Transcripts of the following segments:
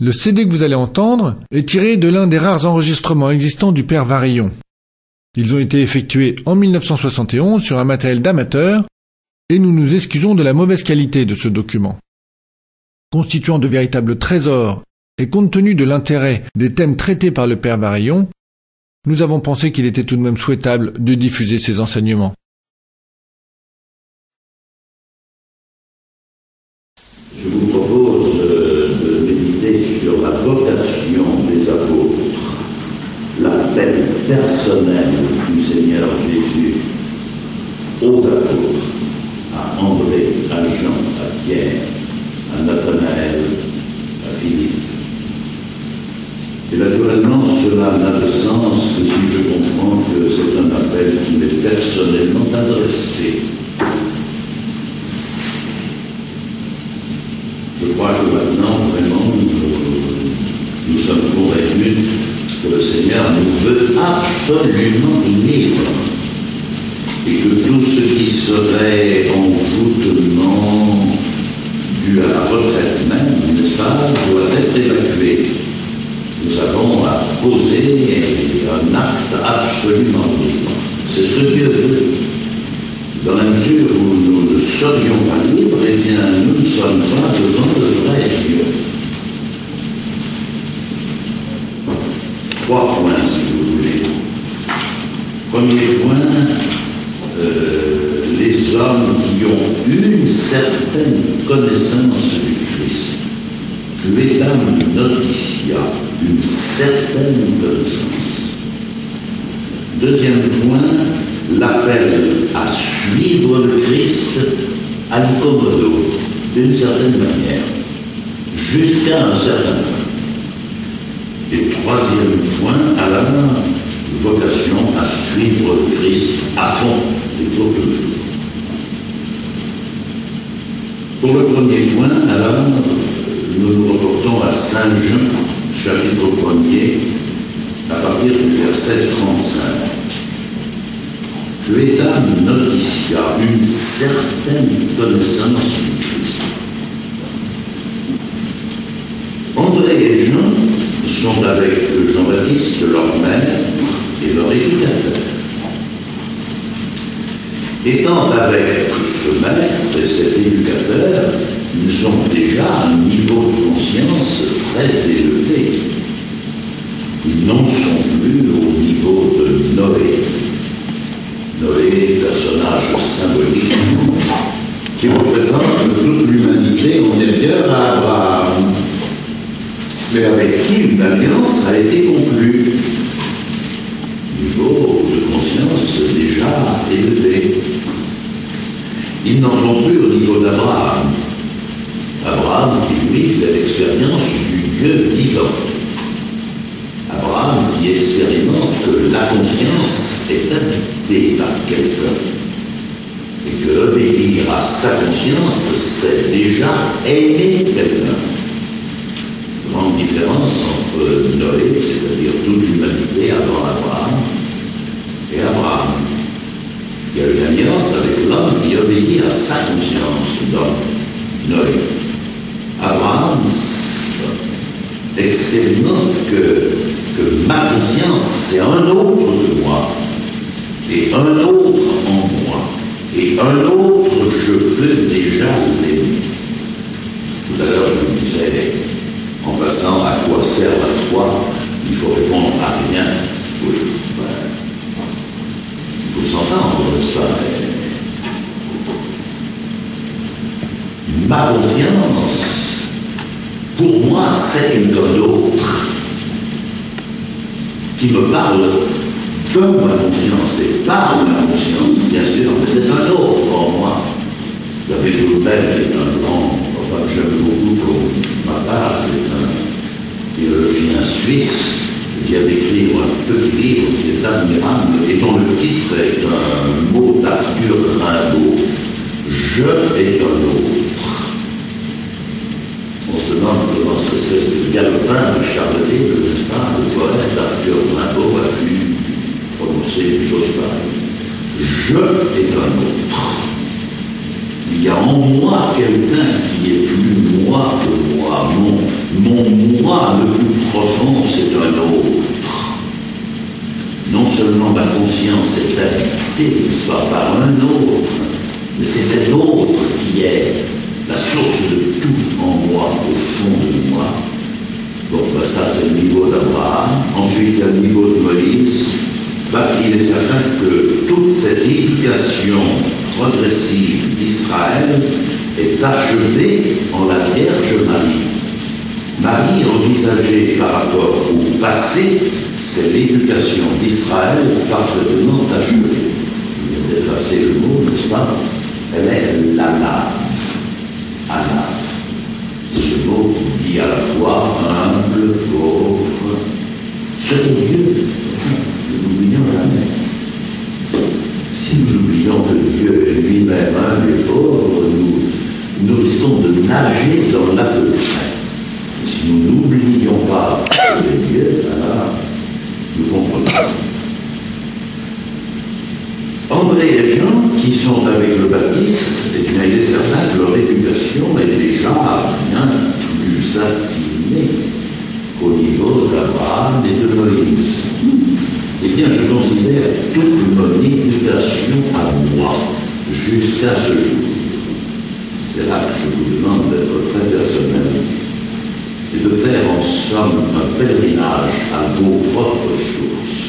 Le CD que vous allez entendre est tiré de l'un des rares enregistrements existants du père Varillon. Ils ont été effectués en 1971 sur un matériel d'amateur et nous nous excusons de la mauvaise qualité de ce document. Constituant de véritables trésors et compte tenu de l'intérêt des thèmes traités par le père Varillon, nous avons pensé qu'il était tout de même souhaitable de diffuser ces enseignements. Je vous propose de méditer sur la vocation des apôtres, l'appel personnel du Seigneur Jésus aux apôtres, à André, à Jean, à Pierre, à Nathanaël, à Philippe. Et naturellement, cela n'a de sens que si je comprends que c'est un appel qui m'est personnellement adressé. Je crois que maintenant, vraiment, nous sommes convaincus que le Seigneur nous veut absolument libres et que tout ce qui serait envoûtement dû à la retraite même, n'est-ce pas, doit être évacué. Nous avons à poser un acte absolument libre. C'est ce que Dieu veut. Dans la mesure où nous ne serions pas libres, eh bien, nous ne sommes pas devant le vrai Dieu. 3 points, si vous voulez. Premier point, les hommes qui ont une certaine connaissance du Christ. Quidam notitia, une certaine connaissance. Deuxième point, l'appel à suivre le Christ à l'icommodo, d'une certaine manière, jusqu'à un certain point. Et troisième point, à la vocation à suivre le Christ à fond, et pour toujours. Pour le premier point, alors, nous nous reportons à Saint Jean, chapitre 1er, à partir du verset 35. Quidam notitia, une certaine connaissance du Christ. André et Jean sont avec Jean-Baptiste, leur maître et leur éducateur. Étant avec ce maître et cet éducateur, ils ont déjà un niveau de conscience très élevé. Ils n'en sont plus au niveau de Noé. Noé, personnage symbolique, qui représente toute l'humanité antérieure à Abraham, mais avec qui une alliance a été conclue. Niveau de conscience déjà élevé. Ils n'en sont plus au niveau d'Abraham. Abraham qui, lui, fait l'expérience du Dieu vivant. Abraham qui expérimente que la conscience est habitée par quelqu'un et que obéir à sa conscience, c'est déjà aimer quelqu'un. Grande différence entre Noé, c'est-à-dire toute l'humanité avant Abraham, et Abraham, qui a une alliance avec l'homme qui obéit à sa conscience, donc Noé. Abraham expérimente que ma conscience, c'est un autre que moi, et un autre en moi, et un autre, je peux déjà l'aimer. Tout à l'heure, je vous disais, en passant à quoi sert la foi, il faut répondre à rien. Oui, il faut s'entendre, n'est-ce pas? Ma conscience, pour moi, c'est quelqu'un d'autre qui me parle de ma conscience et par ma conscience, bien sûr, mais c'est un autre pour moi. David Zoulbel est un grand, enfin, que j'aime beaucoup pour ma part, qui est un théologien suisse, qui vient d'écrire un petit livre qui est admirable et dont le titre est un mot d'Arthur Rimbaud. Je est un autre. On se demande comment cette espèce de galopin de Charleville, n'est-ce pas, le poète Arthur Rimbaud a pu prononcer une chose pareille. Je est un autre. Il y a en moi quelqu'un qui est plus moi que moi. Mon moi non seulement ma conscience est habitée, n'est-ce pas, par un autre, mais c'est cet autre qui est la source de tout en moi, au fond de moi. Donc ça c'est le niveau d'Abraham. Ensuite il y a le niveau de Moïse. Il est certain que toute cette éducation progressive d'Israël est achevée en la Vierge Marie. Marie envisagée par rapport au passé, c'est l'éducation d'Israël parfaitement achevée. Je viens d'effacer le mot, n'est-ce pas? Elle est l'anave. Anave. Ce mot qui dit à la fois humble, pauvre, ce qu'est Dieu. Nous n'oublions jamais. Si nous oublions que Dieu est lui-même humble et pauvre, nous risquons de nager dans la peu. Si nous n'oublions pas que Dieu, alors nous comprenons. André et Jean, qui sont avec le Baptiste, eh bien, il est certain que leur éducation est déjà bien plus affinée qu'au niveau d'Abraham et de Moïse. Eh bien, je considère toute mon éducation à moi jusqu'à ce jour. C'est là que je vous demande d'être très personnel et de faire en somme un pèlerinage à vos propres sources.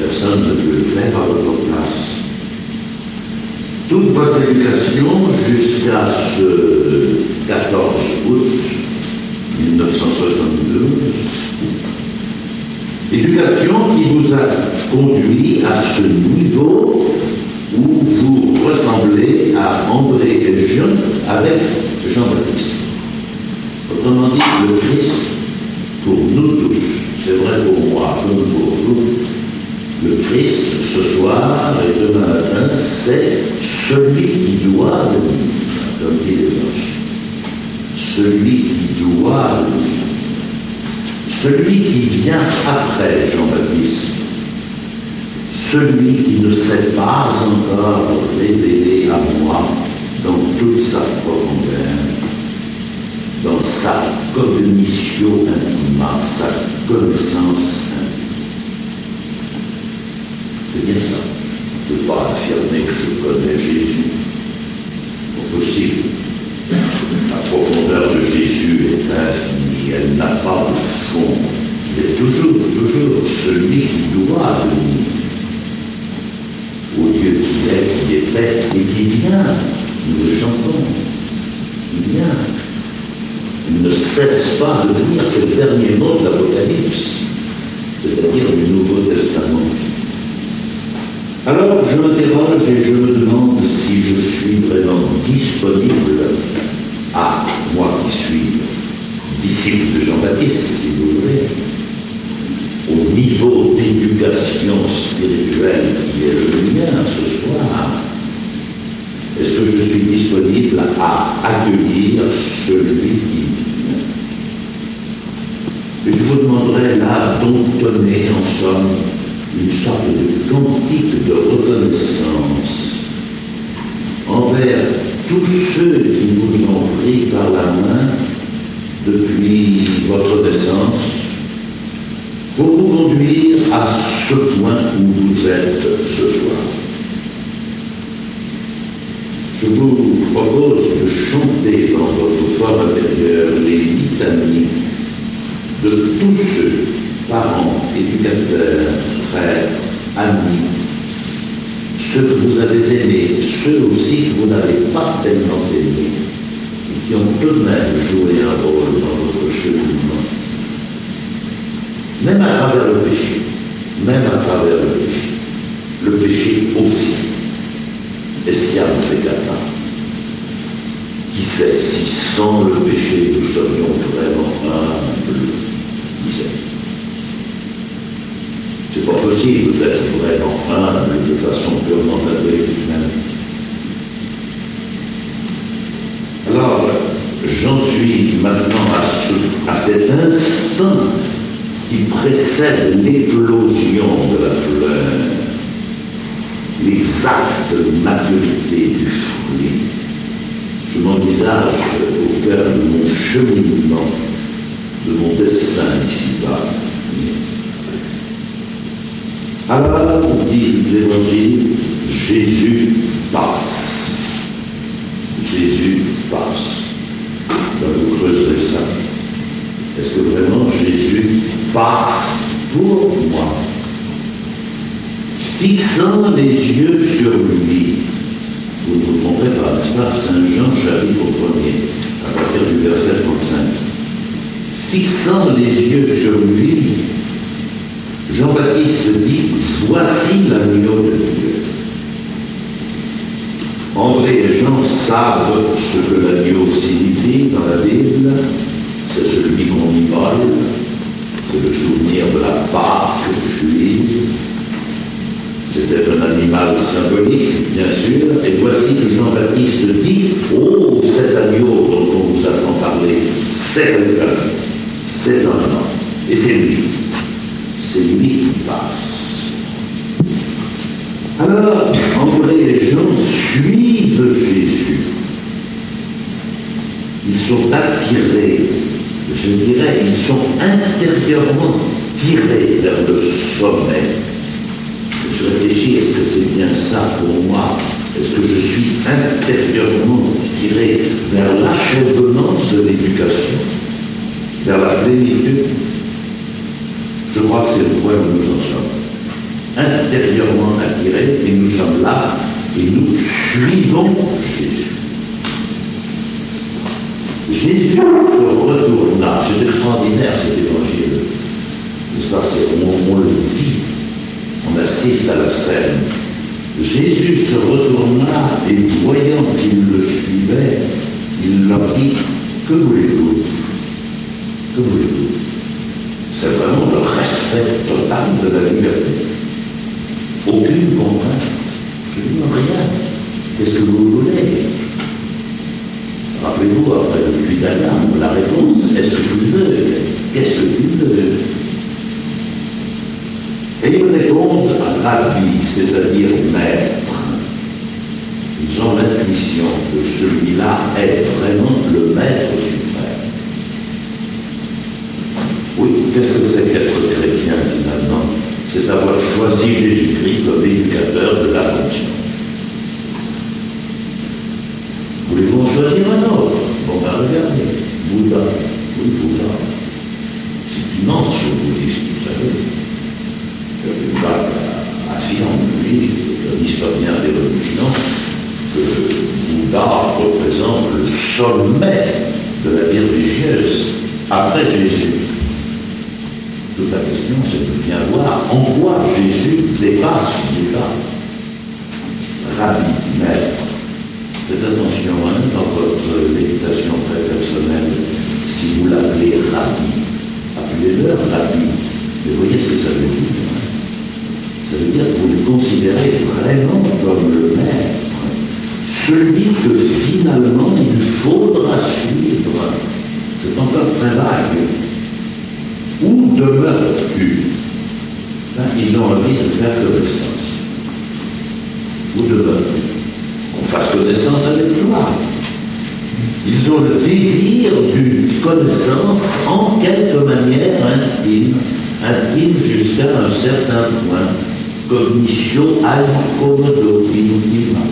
Personne ne peut le faire à votre place. Toute votre éducation jusqu'à ce 14 août 1972, éducation qui vous a conduit à ce niveau où vous ressemblez à André et Jean avec Jean-Baptiste. Autrement dit, le Christ, pour nous tous, c'est vrai pour moi comme pour vous, le Christ, ce soir et demain matin, c'est celui qui doit venir, comme dit les anges. Celui qui doit venir. Celui qui vient après Jean-Baptiste. Celui qui ne s'est pas encore révélé à moi dans toute sa profondeur, dans sa cognition intime, sa connaissance intime. C'est bien ça. Je ne peux pas affirmer que je connais Jésus. Pas possible. La profondeur de Jésus est infinie. Elle n'a pas de fond. Il est toujours celui qui doit venir. Au Dieu qui était et qui vient. Nous le chantons. Il vient. Il ne cesse pas de venir. C'est le dernier mot de l'Apocalypse, c'est-à-dire du Nouveau Testament. Alors, je m'interroge et je me demande si je suis vraiment disponible à moi qui suis disciple de Jean-Baptiste, si vous voulez, au niveau d'éducation spirituelle qui est le mien ce soir. Est-ce que je suis disponible à accueillir celui qui vient? Et je vous demanderai là d'entonner en somme une sorte de cantique de reconnaissance envers tous ceux qui vous ont pris par la main depuis votre naissance pour vous conduire à ce point où vous êtes ce soir. Je vous propose de chanter dans votre fort intérieur les litanies de tous ceux, parents, éducateurs, frères, amis, ceux que vous avez aimés, ceux aussi que vous n'avez pas tellement aimés, et qui ont tout de même joué un rôle dans votre cheminement. Même à travers le péché, le péché aussi. Esquiam peccata. Qui sait si sans le péché nous serions vraiment humbles? Qui sait? C'est pas possible d'être vraiment humble de façon purement catholique même. Alors, j'en suis maintenant à cet instant qui précède l'éclosion de la fleur, l'exacte maturité du fruit. Je m'envisage au cœur de mon cheminement, de mon destin ici-bas. Alors, dit l'Évangile, Jésus passe. Jésus passe. Là, vous creuserez ça. Est-ce que vraiment Jésus passe pour moi? Fixant les yeux sur lui. Vous ne vous trompez pas, n'est-ce pas? Saint Jean, chapitre 1er, à partir du verset 35. Fixant les yeux sur lui, Jean-Baptiste dit, voici l'agneau de Dieu. André et Jean savent ce que l'agneau signifie dans la Bible. C'est celui qu'on immole, c'est le souvenir de la Pâque juive. C'était un animal symbolique, bien sûr, et voici que Jean-Baptiste dit, oh, cet agneau dont on vous a tant parlé, c'est quelqu'un, c'est un homme, et c'est lui qui passe. Alors, André et Jean suivent Jésus. Ils sont attirés, je dirais, ils sont intérieurement tirés vers le sommet. Je réfléchis, est-ce que c'est bien ça pour moi? Est-ce que je suis intérieurement tiré vers l'achèvement de l'éducation, vers la plénitude? Je crois que c'est le point où nous en sommes. Intérieurement attirés, et nous sommes là, et nous suivons Jésus. Jésus se retourna. C'est extraordinaire cet évangile. N'est-ce pas? On le vit. On assiste à la scène. Jésus se retourna et voyant qu'ils le suivaient, il leur dit, que voulez-vous? Que voulez-vous? C'est vraiment le respect total de la liberté. Aucune contrainte, absolument rien. Qu'est-ce que vous voulez? Rappelez-vous, après le puits d'Adam, la réponse, est-ce que tu veux? Qu'est-ce que tu veux? Et ils répondent à Rabbi, c'est-à-dire maître. Ils ont l'intuition que celui-là est vraiment le maître suprême. Oui, qu'est-ce que c'est qu'être chrétien finalement? C'est avoir choisi Jésus-Christ comme éducateur de la conscience. Voulez-vous en choisir un autre? Bon, ben regardez, Bouddha. Oui, Bouddha. C'est immense le bouddhisme, vous savez. Bouddha affirme, lui, un historien des religions, que Bouddha représente le sommet de la vie religieuse après Jésus. Toute la question, c'est de bien voir en quoi Jésus dépasse Bouddha. Rabbi, maître. Faites attention dans votre méditation très personnelle, si vous l'appelez Rabbi. Appelez-le Rabbi. Mais voyez ce que ça veut dire. Ça veut dire que vous le considérez vraiment comme le maître. Celui que finalement il faudra suivre. C'est encore très vague. Où demeures-tu? Ils ont envie de faire connaissance. Où demeures-tu? Qu'on fasse connaissance avec toi. Ils ont le désir d'une connaissance en quelque manière intime jusqu'à un certain point. Cognitio ad commodo intima.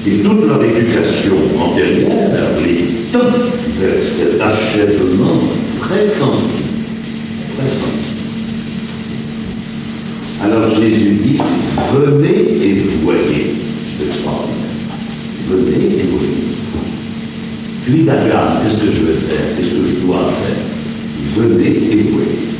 Et toute leur éducation antérieure les tend vers cet achèvement pressenti. Alors Jésus dit, venez et voyez. C'est extraordinaire. Venez et voyez. Puis d'Agam, qu'est-ce que je vais faire? Qu'est-ce que je dois faire? Venez et voyez.